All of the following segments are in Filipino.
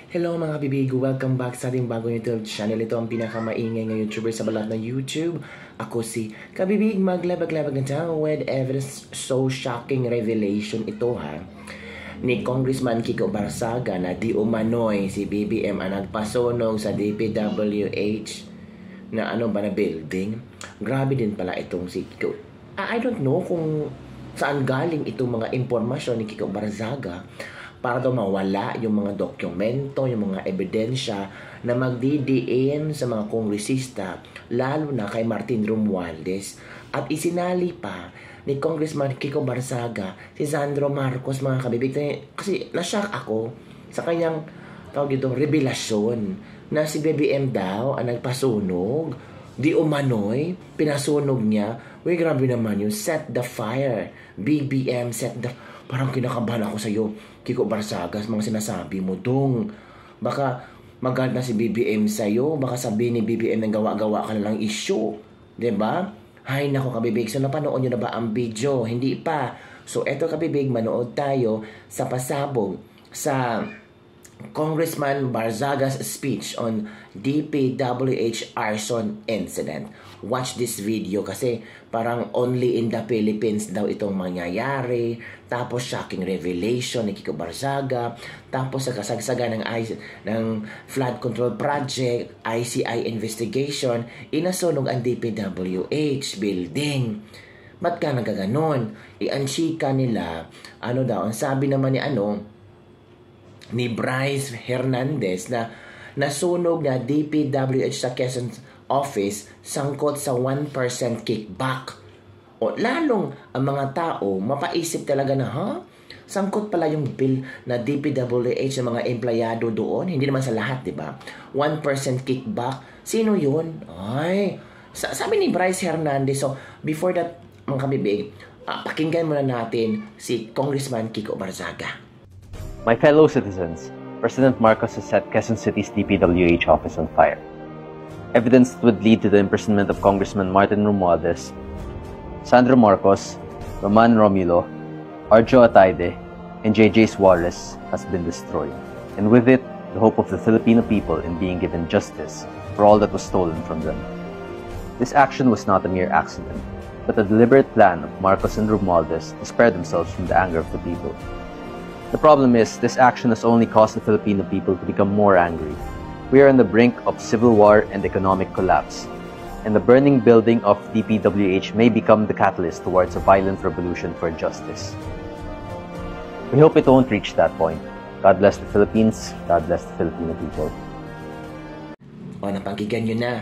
Hello mga kabibig, welcome back sa ating bagong YouTube channel. Ito ang pinakamaingay ng YouTuber sa balat ng YouTube. Ako si Kabibig, maglabag-labag ng tao with evidence. So shocking revelation ito ni Congressman Kiko Barsaga na di umano'y si BBM ang nagpasunog sa DPWH na na building. Grabe din pala itong si Kiko. I don't know kung saan galing itong mga impormasyon ni Kiko Barsaga para daw mawala yung mga dokumento, yung mga ebidensya na magdidiin sa mga kongresista, lalo na kay Martin Romualdez. At isinali pa ni Congressman Kiko Barsaga si Sandro Marcos, mga kabibig. Kasi nashock ako sa kanyang revelasyon na si BBM daw ang nagpasunog. Di umano'y pinasunog niya. Uy, grabe naman yun. Set the fire. BBM set the... Parang kinakabahan ako sa iyo, Kiko Barsaga, mga sinasabi mo dong. Baka magalit na si BBM sa iyo, baka sabihin ni BBM ng gawa-gawa ka na lang issue. 'Di ba? Hay nako kabibig, so napanood niyo na ba ang video? Hindi pa. So eto kabibig, manood tayo sa pasabog sa Congressman Barzaga's speech on DPWH arson incident. Watch this video kasi parang only in the Philippines daw itong mangyayari. Tapos shocking revelation ni Kiko Barsaga. Tapos sa kasagsagan ng flood control project, ICI investigation, inasunog ang DPWH building. Ba't ka nagaganon? Ianchika nila, ang sabi naman ni Bryce Hernandez na nasunog na DPWH sa Quezon office sangkot sa 1% kickback. O lalong ang mga tao mapaisip talaga na sangkot pala yung bill na DPWH ng mga empleyado doon. Hindi naman sa lahat, di ba? 1% kickback. Sino yun? Ay, sabi ni Bryce Hernandez. So, before that, mga kabibig, pakinggan muna natin si Congressman Kiko Barsaga. My fellow citizens, President Marcos has set Quezon City's DPWH office on fire. Evidence that would lead to the imprisonment of Congressman Martin Romualdez, Sandro Marcos, Roman Romulo, Arjo Ataide, and JJ Suarez has been destroyed, and with it, the hope of the Filipino people in being given justice for all that was stolen from them. This action was not a mere accident, but a deliberate plan of Marcos and Romualdez to spare themselves from the anger of the people. The problem is, this action has only caused the Filipino people to become more angry. We are on the brink of civil war and economic collapse, and the burning building of DPWH may become the catalyst towards a violent revolution for justice. We hope it won't reach that point. God bless the Philippines. God bless the Filipino people. Napangkigan nyo na.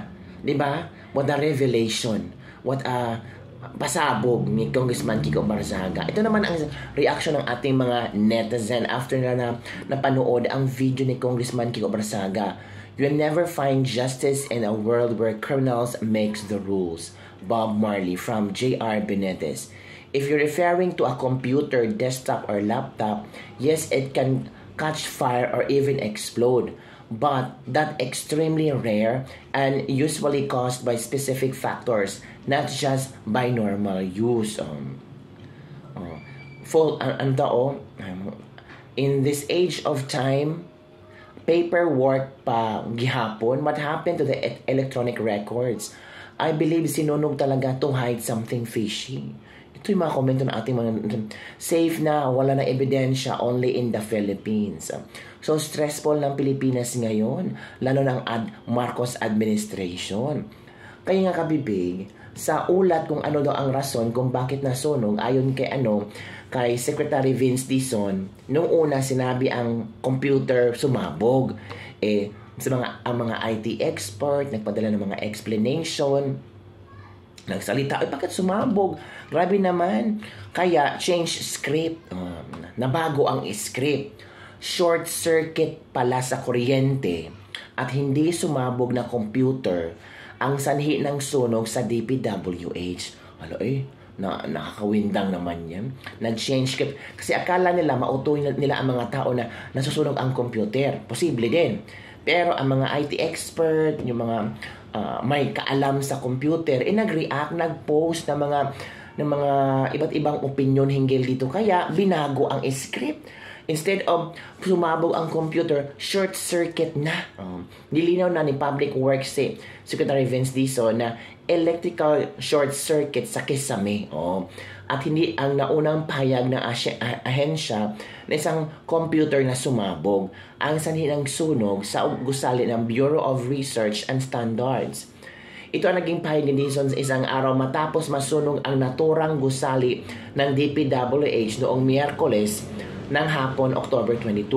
Diba? What a revelation. What a pasabog ni Congressman Kiko Barsaga. Ito naman ang reaction ng ating mga netizen after na napanood ang video ni Congressman Kiko Barsaga. You'll never find justice in a world where criminals makes the rules. Bob Marley from J.R. Benitez. If you're referring to a computer, desktop, or laptop, yes, it can catch fire or even explode. But that extremely rare and usually caused by specific factors, not just by normal use. In this age of time, paperwork pa gihapon. What happened to the electronic records? I believe sinunog talaga to hide something fishy. Ito yung mga komento ng ating mga safe na, wala na ebidensya, only in the Philippines. So stressful ng Pilipinas ngayon, lalo ng Marcos administration. Kaya nga kabibig, sa ulat kung ano daw ang rason kung bakit nasunog, ayon kay Secretary Vince Dizon, nung una sinabi ang computer sumabog. Sa mga IT expert, nagpadala ng mga explanation, nagsalita, bakit sumabog? Grabe naman. Kaya, change script. Nabago ang script. Short circuit pala sa kuryente at hindi sumabog na computer ang sanhi ng sunog sa DPWH. Nakakawindang naman yan. Nag-change script. Kasi akala nila, mautuin nila ang mga tao na nasusunog ang computer. Posible din. Pero ang mga IT expert, yung mga may kaalam sa computer, nag-react, nag-post ng mga iba't ibang opinion hinggil dito. Kaya binago ang script. Instead of sumabog ang computer, short circuit na. Nilinaw na ni Public Works Secretary Vince Dizon na electrical short circuit sa kisame. At hindi ang naunang pahayag ng ahensya na isang computer na sumabog. Ang sanhi ng sunog sa gusali ng Bureau of Research and Standards. Ito ang naging pahayag ni Dizon sa isang araw matapos masunog ang naturang gusali ng DPWH noong Miyerkules ng hapon, October 22.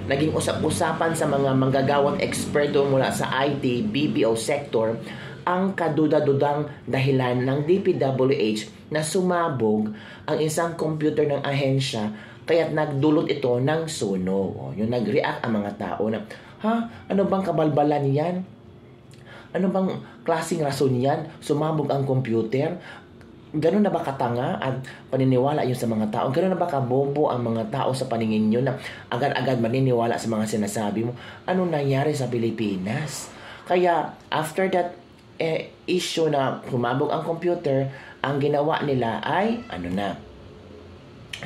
Naging usap-usapan sa mga manggagawang eksperto mula sa IT, BPO sector ang kaduda-dudang dahilan ng DPWH na sumabog ang isang computer ng ahensya kaya't nagdulot ito ng sunog. Yung nag-react ang mga tao na, ano bang kabalbalan yan? Ano bang klaseng rason yan? Sumabog ang computer? Ganun na ba katanga at paniniwala yun sa mga tao? Ganun na ba kabobo ang mga tao sa paningin nyo na agad-agad maniniwala sa mga sinasabi mo? Anong nangyari sa Pilipinas? Kaya, after that issue na sumabog ang computer, ang ginawa nila ay,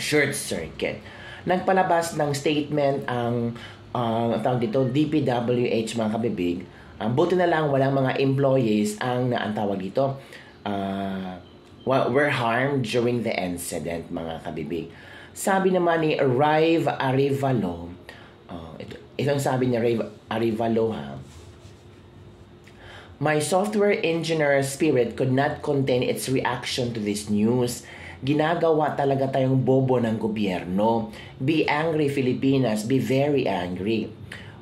short circuit. Nagpalabas ng statement ang tawag dito, DPWH, mga kabibig. Buti na lang walang mga employees ang naantawag dito were harmed during the incident, mga kabibig. Sabi naman ni Rave Arivalo, itong sabi ni Rave Arivalo, my software engineer spirit could not contain its reaction to this news. Ginagawa talaga tayong bobo ng gobyerno. Be angry, Filipinas. Be very angry.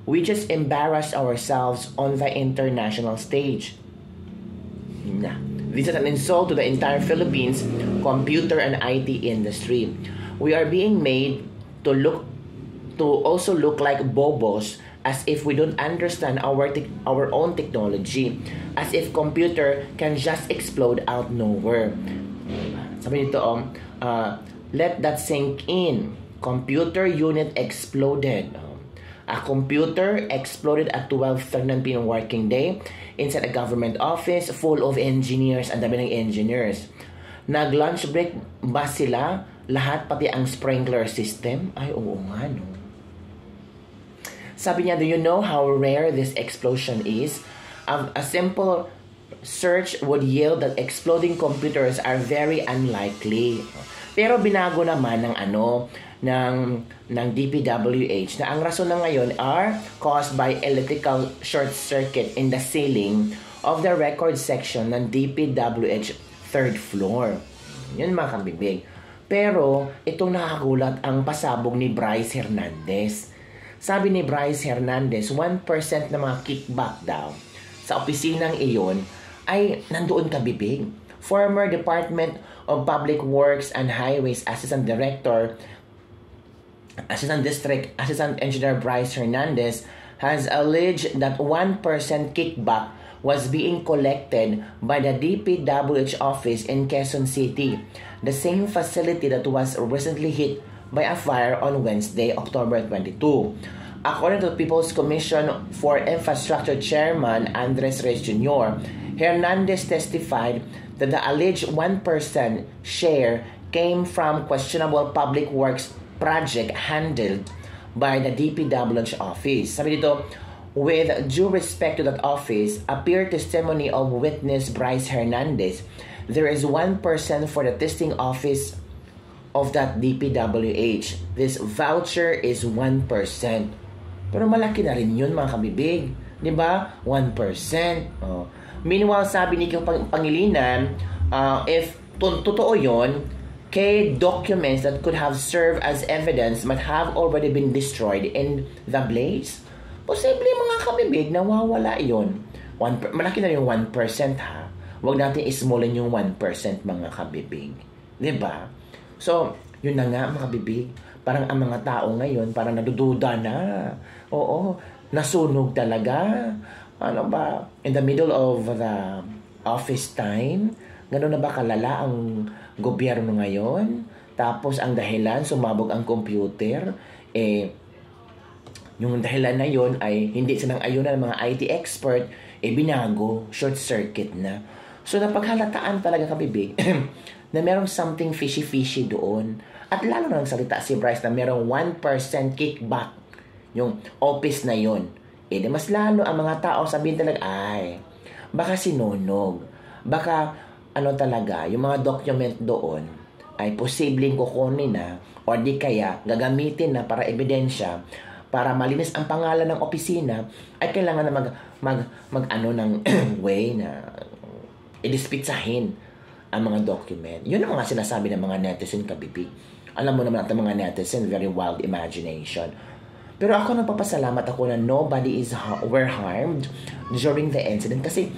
We just embarrassed ourselves on the international stage. This is an insult to the entire Philippines computer and IT industry. We are being made to also look like bobos, as if we don't understand our own technology, as if computer can just explode out nowhere. Sabi nito, let that sink in. Computer unit exploded. A computer exploded at 12:39 p.m. working day inside a government office full of engineers. Ang dami ng engineers. Nag-lunch break ba sila? Lahat, pati ang sprinkler system? Ay, oo nga, no. Sabi niya, do you know how rare this explosion is? A simple search would yield that exploding computers are very unlikely. Pero binago naman ng DPWH na ang rason na ngayon are caused by electrical short circuit in the ceiling of the record section ng DPWH third floor. Yun, mga kabibig. Pero itong nakagulat ang pasabog ni Bryce Hernandez. Sabi ni Bryce Hernandez, 1% ng mga kickback daw sa opisinang iyon ay nandoon, kabibig. Former Department of Public Works and Highways Assistant District Assistant Engineer Bryce Hernandez has alleged that 1% kickback was being collected by the DPWH office in Quezon City, the same facility that was recently hit by a fire on Wednesday, October 22. According to the People's Commission for Infrastructure Chairman Andres Reyes Jr., Hernandez testified that the alleged 1% share came from questionable public works project handled by the DPWH office. Sabi dito, with due respect to that office, appear testimony of witness Bryce Hernandez, there is 1% for the testing office of that DPWH. This voucher is 1%. Pero malaki na rin yun, mga kabibig. Diba? 1%. Oh. Meanwhile, sabi ni Pangilinan, if totoo yun, documents that could have served as evidence might have already been destroyed in the blaze. Posible mga kabibig, nawawala yun. Malaki na yung 1%, ha? Huwag natin ismolin yung 1%, mga kabibig. Diba? So, yun na nga, mga kabibig. Parang ang mga tao ngayon, parang nadududa na. Oo, nasunog talaga. Ano ba? In the middle of the office time, gano'n na ba kalala ang gobyerno ngayon? Tapos ang dahilan, sumabog ang computer. Yung dahilan na yon ay hindi sinang-ayunan ng mga IT expert, binago, short circuit na. So napaghalataan talaga, kabibig, na merong something fishy-fishy doon. At lalo na nagsalita si Bryce na merong 1% kickback yung office na yon. Eh, di mas lalo ang mga tao sabihin talaga, ay, baka sinunog. Baka, ano talaga, yung mga document doon ay posibleng kukunin na o di kaya gagamitin na para ebidensya para malinis ang pangalan ng opisina ay kailangan na mag ano ng way na idispitsahin ang mga document. Yun ang mga sinasabi ng mga netizen, kabibig. Alam mo naman ang mga netizen, very wild imagination. Pero ako nagpapasalamat ako na nobody were harmed during the incident kasi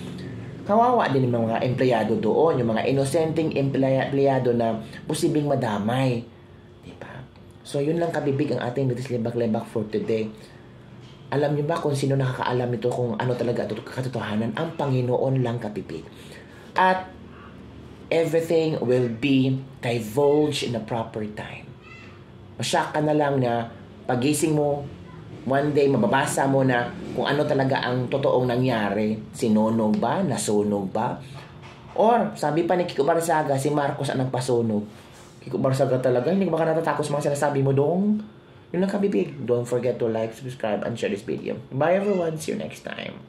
kawawa din yung mga empleyado doon, yung mga inosenteng empleyado na posibleng madamay. Diba? So yun lang kabibig ang ating Litis Lebak-Lebak for today. Alam niyo ba kung sino nakakaalam ito kung ano talaga ito katotohanan? Ang Panginoon lang kabibig. At everything will be divulged in the proper time. Masyak ka na lang na pagising mo, one day mababasa mo na kung ano talaga ang totoong nangyari. Sinunog ba? Nasunog ba? Or, sabi pa ni Kiko Barsaga, si Marcos ang nagpasunog. Kiko Barsaga talaga, hindi ka baka natatakot sa mga sinasabi mo dong. Yun lang kabibig. Don't forget to like, subscribe, and share this video. Bye everyone. See you next time.